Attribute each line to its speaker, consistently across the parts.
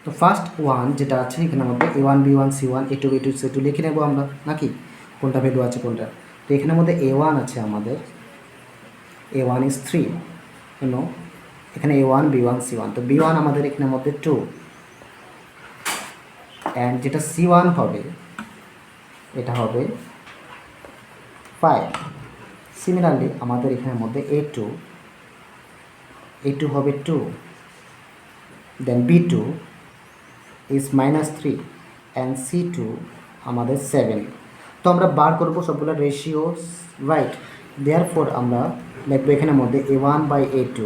Speaker 1: তো first one যেটা আছে এখানের মধ্যে A1 B1 C1 A2 B2 C2 লিখে নেবো আমরা নাকি, কোনটা ভ্যালু আছে কোনটা। তো এখানের মধ্যে A1 আছে আমাদের, A1 is 3, এখানে A1 B1 C1, তো B1 আমাদের এখানের মধ্যে 2, অ্যান্ড যেটা C1 হবে এটা হবে 5। সিমিলারলি আমাদের এখানের মধ্যে A2 হবে 2, দেন B2 is -3 অ্যান্ড C2 আমাদের 7। তো আমরা বার করবো সবগুলো রেশিও, রাইট। দেয়ারফর আমরা লিখবো এখানের মধ্যে A1 বাই A2,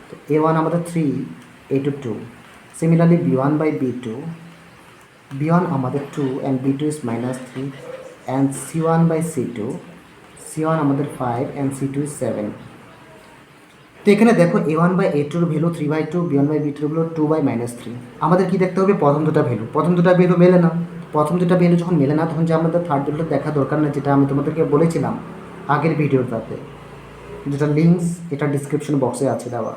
Speaker 1: তো A1 আমাদের 3, A2 2। Similarly B1 by B1 আমাদের 2 and B2 is -3 and C1 by C1 আমাদের 5 অ্যান্ড C2 is 7। তো এখানে দেখো A1 by A2 value 3/2, B1 by B2 value 2/-3। আমাদের কি দেখতে হবে, প্রথম দুটা ভ্যালু মেলে না। প্রথম দুটা ভ্যালু যখন মেলে না তখন যে আমাদের থার্ড ভ্যালুটা দেখা দরকার না, যেটা আমি তোমাদেরকে বলেছিলাম আগের ভিডিওটাতে, যেটা লিঙ্কস এটা ডিসক্রিপশন বক্সে আছে দেওয়া,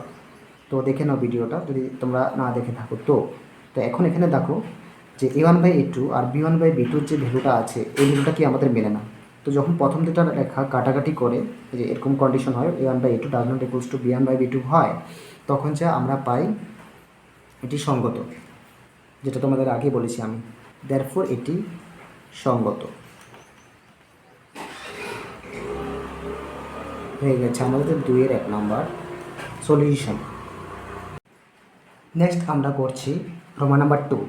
Speaker 1: তো দেখে নাও ভিডিওটা যদি তোমরা না দেখে থাকো। তো এখন এখানে দেখো যে A1 by A2 R B1 by B2 যে ভ্যালুটা আছে এই ভ্যালুটা কি আমাদের মেলে না। তো যখন প্রথম দুটা রেখা কাটাকাটি করে যে এরকম কন্ডিশন হয় A1 by A2 does not equals to B1 by B2 হয়, তখন যে আমরা পাই এটি সঙ্গত, যেটা তোমাদের আগে বলেছি আমি। দেয়ারফর এটি সঙ্গত হয়ে গেছে আমাদের 2-এর 1 নম্বর সলিউশন। নেক্সট আমরা করছি রোমান নাম্বার 2।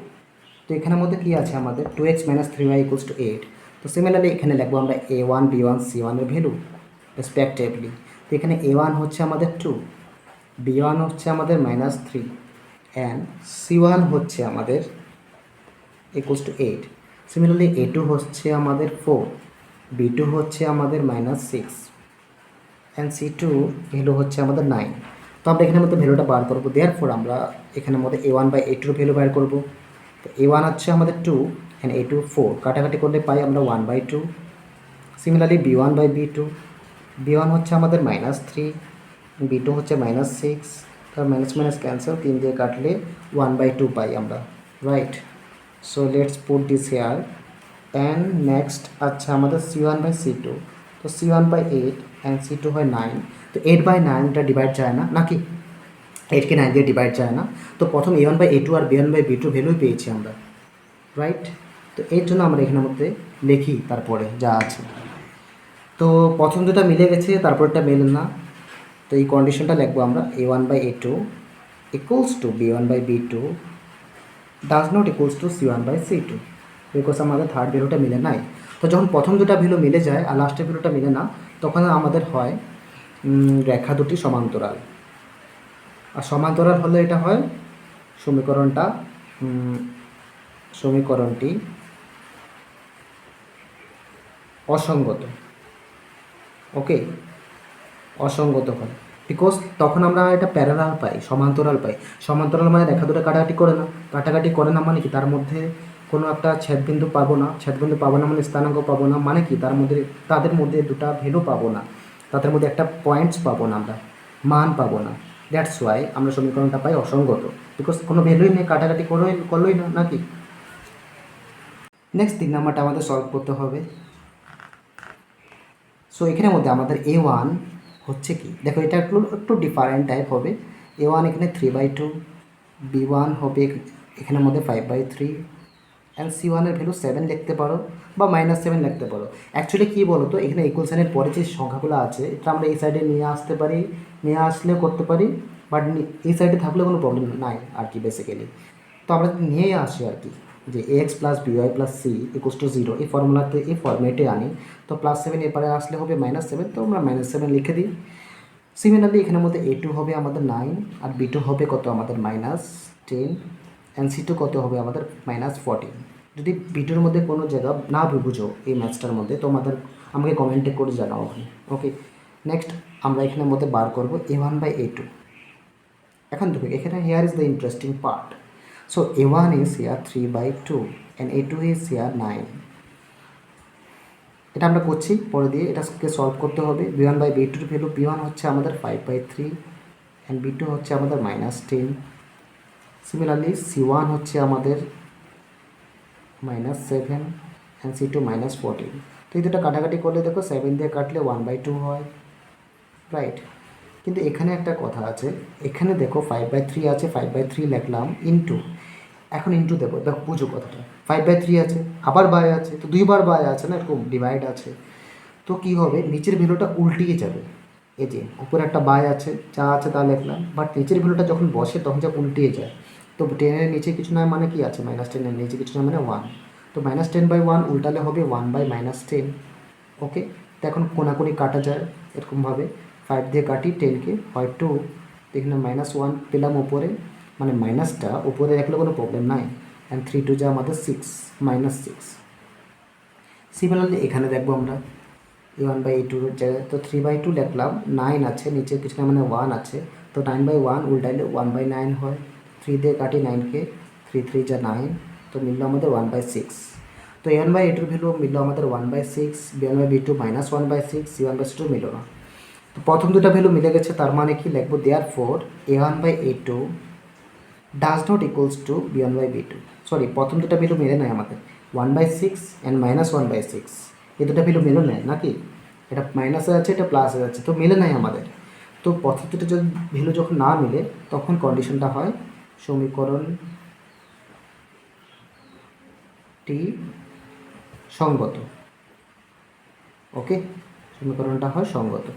Speaker 1: তো এখানের মধ্যে কী আছে আমাদের 2x - 3y = 8। তো সিমিলারলি এখানে লিখবো আমরা A1 B1 C1 এর ভ্যালু রেসপেক্টিভলি। তো এখানে A1 হচ্ছে আমাদের 2, B1 হচ্ছে আমাদের -3 অ্যান্ড C1 হচ্ছে আমাদের =8। সিমিলারলি A2 হচ্ছে আমাদের 4, B2 হচ্ছে আমাদের -6 অ্যান্ড C2 ভ্যালু হচ্ছে আমাদের 9। তো আমরা এখানের মধ্যে ভ্যালুটা বার করবো। দেয়ারফর আমরা এখানের মধ্যে A1 বাই A2 ভ্যালু বার করবো। তো A1 হচ্ছে আমাদের 2 অ্যান্ড A2 4, কাটাকাটি করলে পাই আমরা 1/2। সিমিলারলি B1 বাই B1 হচ্ছে আমাদের -3, B2 হচ্ছে -6, তার মাইনাস মাইনাস ক্যান্সেল, 3 দিয়ে কাটলে 1/2 পাই আমরা, right. So let's put this here and next আচ্ছা আমাদের C1 বাই C2, তো C1 বাই 8 অ্যান্ড C2 হয় 9। তো 8/9 এটা ডিভাইড যায় না নাকি, 8কে 9 দিয়ে ডিভাইড যায় না। তো প্রথম A1 by A2 R B1 by B2 ভ্যালুই পেয়েছি আমরা, রাইট। তো এর জন্য আমরা এখানের মধ্যে লিখি তারপরে যা আছে। তো প্রথম দুটা মিলে গেছে, তারপরটা মেলে না, তো এই কন্ডিশনটা লিখবো আমরা A1 by A2 equals to B1 by B2 does not equals to C1 by C2, because আমাদের থার্ড ভ্যালুটা মিলে নাই। তো যখন প্রথম দুটা ভ্যালু মিলে যায় আর লাস্টের ভ্যালুটা মিলে না, তখন আমাদের হয় রেখা দুটি সমান্তরাল। আর সমান্তরাল হলে এটা হয় সমীকরণটি অসঙ্গত। ওকে, অসঙ্গত হয় বিকজ তখন আমরা এটা প্যারালাল পাই, সমান্তরাল পাই। সমান্তরাল মানে রেখা দুটো কাটাকাটি করে না মানে কি তার মধ্যে কোনো একটা ছেদবিন্দু পাবো না মানে স্থানাঙ্ক পাবো না, মানে কি তাদের মধ্যে দুটা ভ্যালু পাবো না, তাদের মধ্যে একটা পয়েন্টস পাবো না, আমরা মান পাবো না। দ্যাটস ওয়াই আমরা সমীকরণটা পাই অসঙ্গত, বিকজ কোনো ভ্যালুই নেই, কাটাকাটি করলোই না নাকি। নেক্সট 3 নাম্বারটা আমাদের সলভ করতে হবে। সো এখানের মধ্যে আমাদের A1 হচ্ছে কি, দেখো এটা একটু ডিফারেন্ট টাইপ হবে। A1 এখানে 3/2, B1 হবে এখানের মধ্যে 5/3 অ্যান্ড C1 এর ভ্যালু 7 লিখতে পারো বা -7 লিখতে পারো। অ্যাকচুয়ালি কী বলো তো, এখানে ইকুয়েশনের পরে যে সংখ্যাগুলো আছে এটা আমরা এই সাইডে নিয়ে আসতে পারি, নিয়ে আসলেও করতে পারি, বাট এই সাইডে থাকলে কোনো প্রবলেম নাই আর কি বেসিক্যালি। তো আমরা নিয়েই আসি আর কি, যে ax + by + c = 0 এই ফর্মুলাতে এই ফর্মেটে আনি। তো +7 এরপরে আসলে হবে -7, তো আমরা -7 লিখে দিই। সিমিলারলি এখানের মধ্যে A2 হবে আমাদের 9 আর B2 হবে কত আমাদের -10 অ্যান্ড C2 কত হবে আমাদের -14। যদি B2-র মধ্যে কোনো জায়গা না বুঝো এই ম্যাথসটার মধ্যে তো আমাকে কমেন্টে করে জানাও ওখানে। ওকে, নেক্সট আমরা এখানের মধ্যে বার করব A1 বাই A2। এখন দেখো এখানে here is the interesting part. So A1 is here 3/2 and A2 is here 9। এটা আমরা করছি পরে দিয়ে, এটাকে সলভ করতে হবে। B1 বাই B2 এর ভ্যালু, B1 হচ্ছে আমাদের 5/3 অ্যান্ড B2 হচ্ছে আমাদের -10। সিমিলারলি C1 হচ্ছে আমাদের -7 অ্যান্ড C2 -14। তো এই দুটো কাটাকাটি করলে দেখো 7 দিয়ে কাটলে 1/2 হয়, রাইট। কিন্তু এখানে একটা কথা আছে, এখানে দেখো 5/3 আছে, 5/3 লিখলাম ইন্টু, এখন ইন্টু দেবো, দেখো বুঝো কথাটা, 5/3 আছে, আবার বাই আছে, তো দুইবার বাই আছে না, এরকম ডিভাইড আছে, তো কী হবে, নিচের ভ্যালুটা উল্টিয়ে যাবে। এই যে উপরে একটা বাই আছে, যা আছে তা লিখলাম, বাট নিচের ভ্যালুটা যখন বসে তখন যা উল্টিয়ে যায়। তো 10-এর নিচে কিছু নয় মানে কি আছে, -10-এর নিচে কিছু নয় মানে 1। তো -10/1 উল্টালে হবে 1/-10। ওকে, তো এখন কোনাকুনি কাটা যায় এরকমভাবে, 5 দিয়ে কাটি 10কে, হয় 2, এখানে -1 পেলাম উপরে, মানে মাইনাসটা উপরে রাখলে কোনো প্রবলেম নাই, অ্যান্ড 3 2 যা আমাদের 6, -6। সিমিলারলি এখানে দেখবো আমরা A1/A2 জায়গায়, তো 3/2 লিখলাম, 9 আছে, নিচে কিছু না মানে 1 আছে, তো 9/1 উল্টাইলে 1/9 হয়, 3 দিয়ে কাটি 9কে, 3 3 যা 9, তো মিলল আমাদের 1/6। তো A1/A2 ভ্যালু মিলল আমাদের 1/6, B1/B2 -1/6, C1/C2 মিলল না। তো প্রথম দুটো ভ্যালু মিলে গেছে, তার মানে কি লিখবো, therefore A1/A2 does not equals two B1/B2। Sorry, প্রথম দুটো ভ্যালু মিলে নেয় আমাদের, 1/6 অ্যান্ড -1/6, এই দুটো ভ্যালু মিলে নেয় নাকি, এটা মাইনাসে আছে, এটা প্লাসে আছে, তো মিলে নেয় আমাদের। তো প্রথম দুটো যদি ভ্যালু যখন না মিলে তখন কন্ডিশনটা হয় সমীকরণটি সঙ্গত। ওকে, সমীকরণটা হয় সঙ্গত।